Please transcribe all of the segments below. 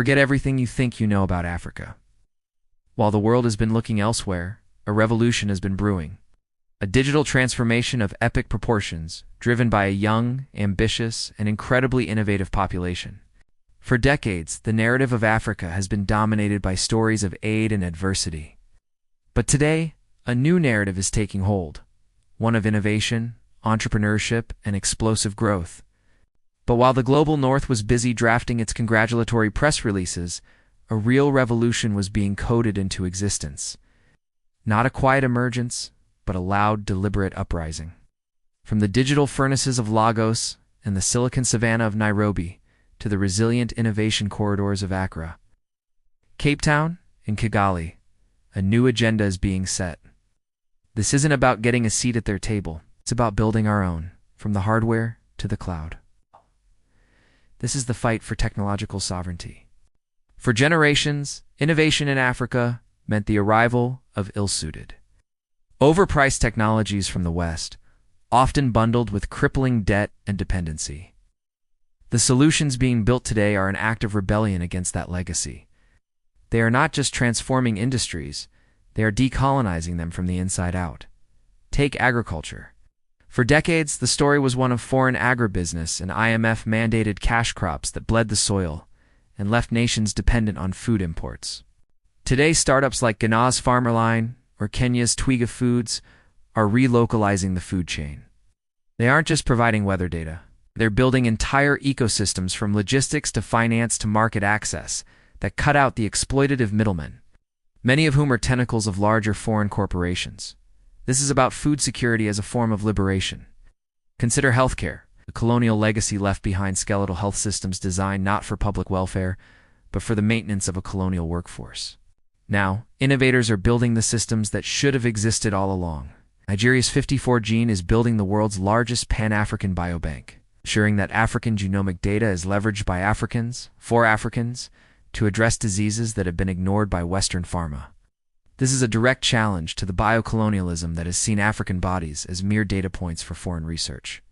Forget everything you think you know about Africa. While the world has been looking elsewhere, a revolution has been brewing. A digital transformation of epic proportions, driven by a young, ambitious, and incredibly innovative population. For decades, the narrative of Africa has been dominated by stories of aid and adversity. But today, a new narrative is taking hold, one of innovation, entrepreneurship, and explosive growth. But while the global North was busy drafting its congratulatory press releases, a real revolution was being coded into existence. Not a quiet emergence, but a loud, deliberate uprising. From the digital furnaces of Lagos and the silicon savannah of Nairobi to the resilient innovation corridors of Accra, Cape Town, and Kigali, a new agenda is being set. This isn't about getting a seat at their table. It's about building our own, from the hardware to the cloud. This is the fight for technological sovereignty. For generations, innovation in Africa meant the arrival of ill-suited, overpriced technologies from the West, often bundled with crippling debt and dependency. The solutions being built today are an act of rebellion against that legacy. They are not just transforming industries, they are decolonizing them from the inside out. Take agriculture. For decades, the story was one of foreign agribusiness and IMF-mandated cash crops that bled the soil and left nations dependent on food imports. Today, startups like Ghana's Farmerline or Kenya's Twiga Foods are relocalizing the food chain. They aren't just providing weather data. They're building entire ecosystems from logistics to finance to market access that cut out the exploitative middlemen, many of whom are tentacles of larger foreign corporations. This is about food security as a form of liberation. Consider healthcare, the colonial legacy left behind skeletal health systems designed not for public welfare, but for the maintenance of a colonial workforce. Now, innovators are building the systems that should have existed all along. Nigeria's 54 Gene is building the world's largest Pan-African biobank, ensuring that African genomic data is leveraged by Africans, for Africans, to address diseases that have been ignored by Western pharma. This is a direct challenge to the biocolonialism that has seen African bodies as mere data points for foreign research.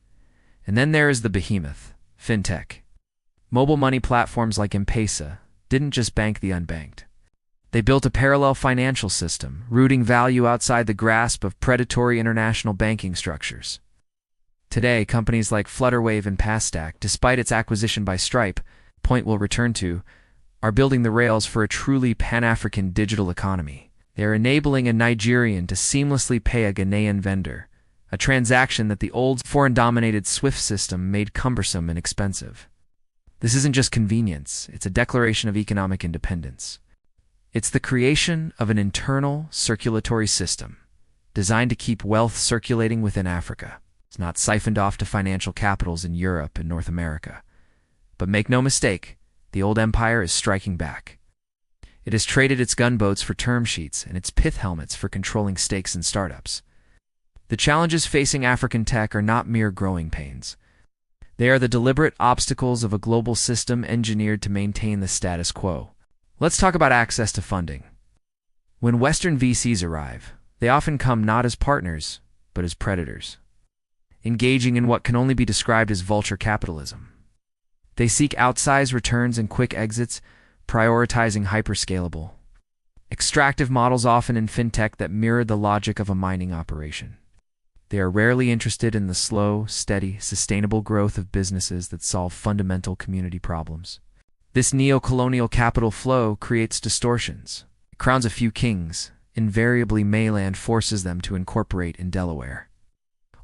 And then there is the behemoth, Fintech. Mobile money platforms like M-Pesa didn't just bank the unbanked. They built a parallel financial system, rooting value outside the grasp of predatory international banking structures. Today, companies like Flutterwave and PastStack, despite its acquisition by Stripe, point we'll return to, are building the rails for a truly Pan-African digital economy. They are enabling a Nigerian to seamlessly pay a Ghanaian vendor, a transaction that the old foreign-dominated SWIFT system made cumbersome and expensive. This isn't just convenience, it's a declaration of economic independence. It's the creation of an internal circulatory system designed to keep wealth circulating within Africa. It's not siphoned off to financial capitals in Europe and North America. But make no mistake, the old empire is striking back. It has traded its gunboats for term sheets and its pith helmets for controlling stakes in startups. The challenges facing African tech are not mere growing pains. They are the deliberate obstacles of a global system engineered to maintain the status quo. Let's talk about access to funding. When Western VCs arrive, they often come not as partners, but as predators, engaging in what can only be described as vulture capitalism. They seek outsized returns and quick exits, prioritizing hyperscalable, extractive models often in fintech that mirror the logic of a mining operation. They are rarely interested in the slow, steady, sustainable growth of businesses that solve fundamental community problems. This neocolonial capital flow creates distortions. It crowns a few kings. Invariably, mainland forces them to incorporate in Delaware,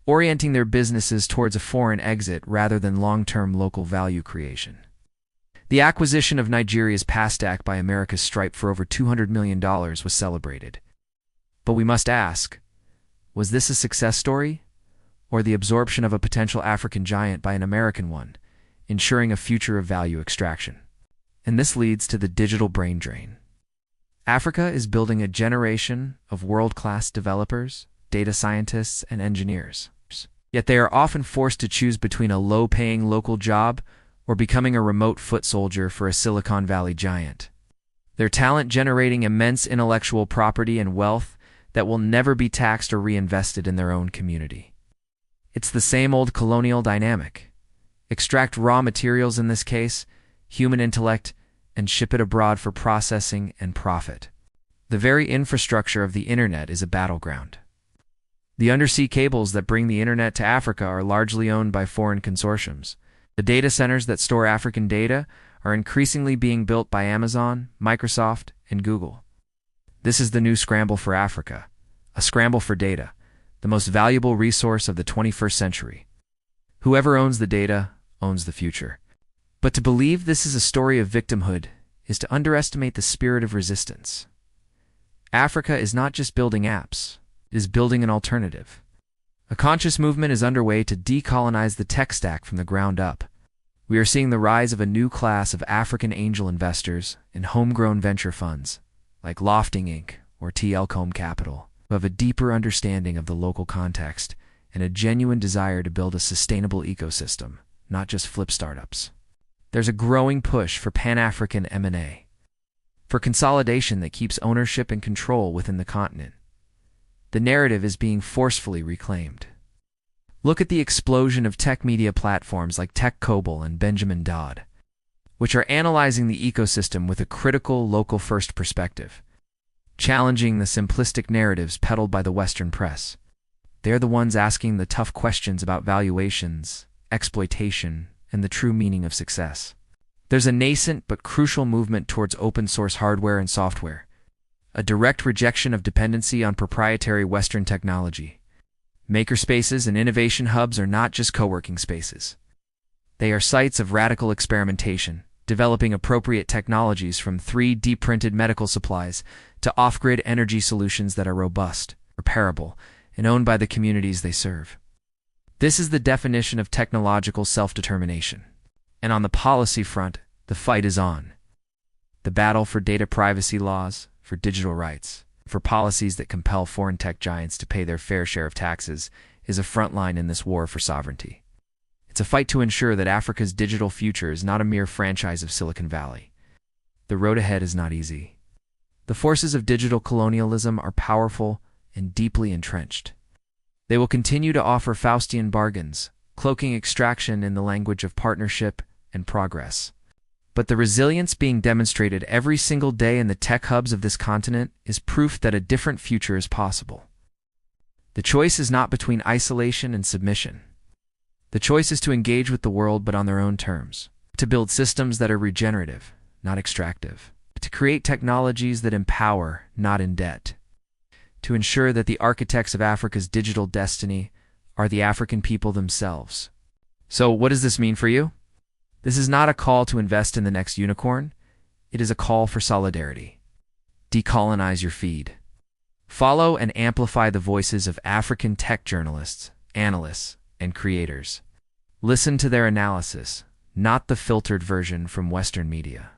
orienting their businesses towards a foreign exit rather than long-term local value creation. The acquisition of Nigeria's PastStack by America's Stripe for over $200 million was celebrated. But we must ask, was this a success story, or the absorption of a potential African giant by an American one, ensuring a future of value extraction? And this leads to the digital brain drain. Africa is building a generation of world-class developers, data scientists, and engineers. Yet they are often forced to choose between a low-paying local job or becoming a remote foot soldier for a Silicon Valley giant. Their talent generating immense intellectual property and wealth that will never be taxed or reinvested in their own community. It's the same old colonial dynamic. Extract raw materials, in this case, human intellect, and ship it abroad for processing and profit. The very infrastructure of the internet is a battleground. The undersea cables that bring the internet to Africa are largely owned by foreign consortiums. The data centers that store African data are increasingly being built by Amazon, Microsoft, and Google. This is the new scramble for Africa, a scramble for data, the most valuable resource of the 21st century. Whoever owns the data owns the future. But to believe this is a story of victimhood is to underestimate the spirit of resistance. Africa is not just building apps, it is building an alternative. A conscious movement is underway to decolonize the tech stack from the ground up. We are seeing the rise of a new class of African angel investors and homegrown venture funds, like Lofting Inc. or TLCom, who have a deeper understanding of the local context and a genuine desire to build a sustainable ecosystem, not just flip startups. There's a growing push for Pan-African M&A, for consolidation that keeps ownership and control within the continent. The narrative is being forcefully reclaimed. Look at the explosion of tech media platforms like TechCobol and Benjamin Dodd, which are analyzing the ecosystem with a critical local-first perspective, challenging the simplistic narratives peddled by the Western press. They're the ones asking the tough questions about valuations, exploitation, and the true meaning of success. There's a nascent but crucial movement towards open-source hardware and software, a direct rejection of dependency on proprietary Western technology. Makerspaces and innovation hubs are not just co-working spaces. They are sites of radical experimentation, developing appropriate technologies from 3D printed medical supplies to off-grid energy solutions that are robust, repairable, and owned by the communities they serve. This is the definition of technological self-determination. And on the policy front, the fight is on. The battle for data privacy laws, for digital rights, for policies that compel foreign tech giants to pay their fair share of taxes is a front line in this war for sovereignty. It's a fight to ensure that Africa's digital future is not a mere franchise of Silicon Valley. The road ahead is not easy. The forces of digital colonialism are powerful and deeply entrenched. They will continue to offer Faustian bargains, cloaking extraction in the language of partnership and progress. But the resilience being demonstrated every single day in the tech hubs of this continent is proof that a different future is possible. The choice is not between isolation and submission. The choice is to engage with the world but on their own terms, to build systems that are regenerative, not extractive, to create technologies that empower, not in debt, to ensure that the architects of Africa's digital destiny are the African people themselves. So what does this mean for you? This is not a call to invest in the next unicorn. It is a call for solidarity. Decolonize your feed. Follow and amplify the voices of African tech journalists, analysts, and creators. Listen to their analysis, not the filtered version from Western media.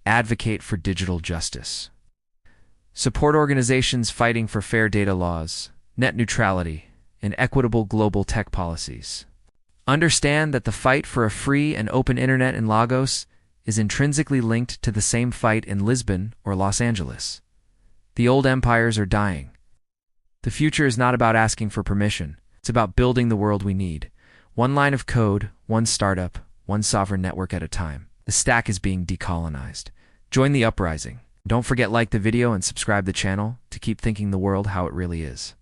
Advocate for digital justice. Support organizations fighting for fair data laws, net neutrality, and equitable global tech policies. Understand that the fight for a free and open internet in Lagos is intrinsically linked to the same fight in Lisbon or Los Angeles. The old empires are dying. The future is not about asking for permission. It's about building the world we need. One line of code, one startup, one sovereign network at a time. The stack is being decolonized. Join the uprising. Don't forget, like the video and subscribe the channel to keep thinking the world how it really is.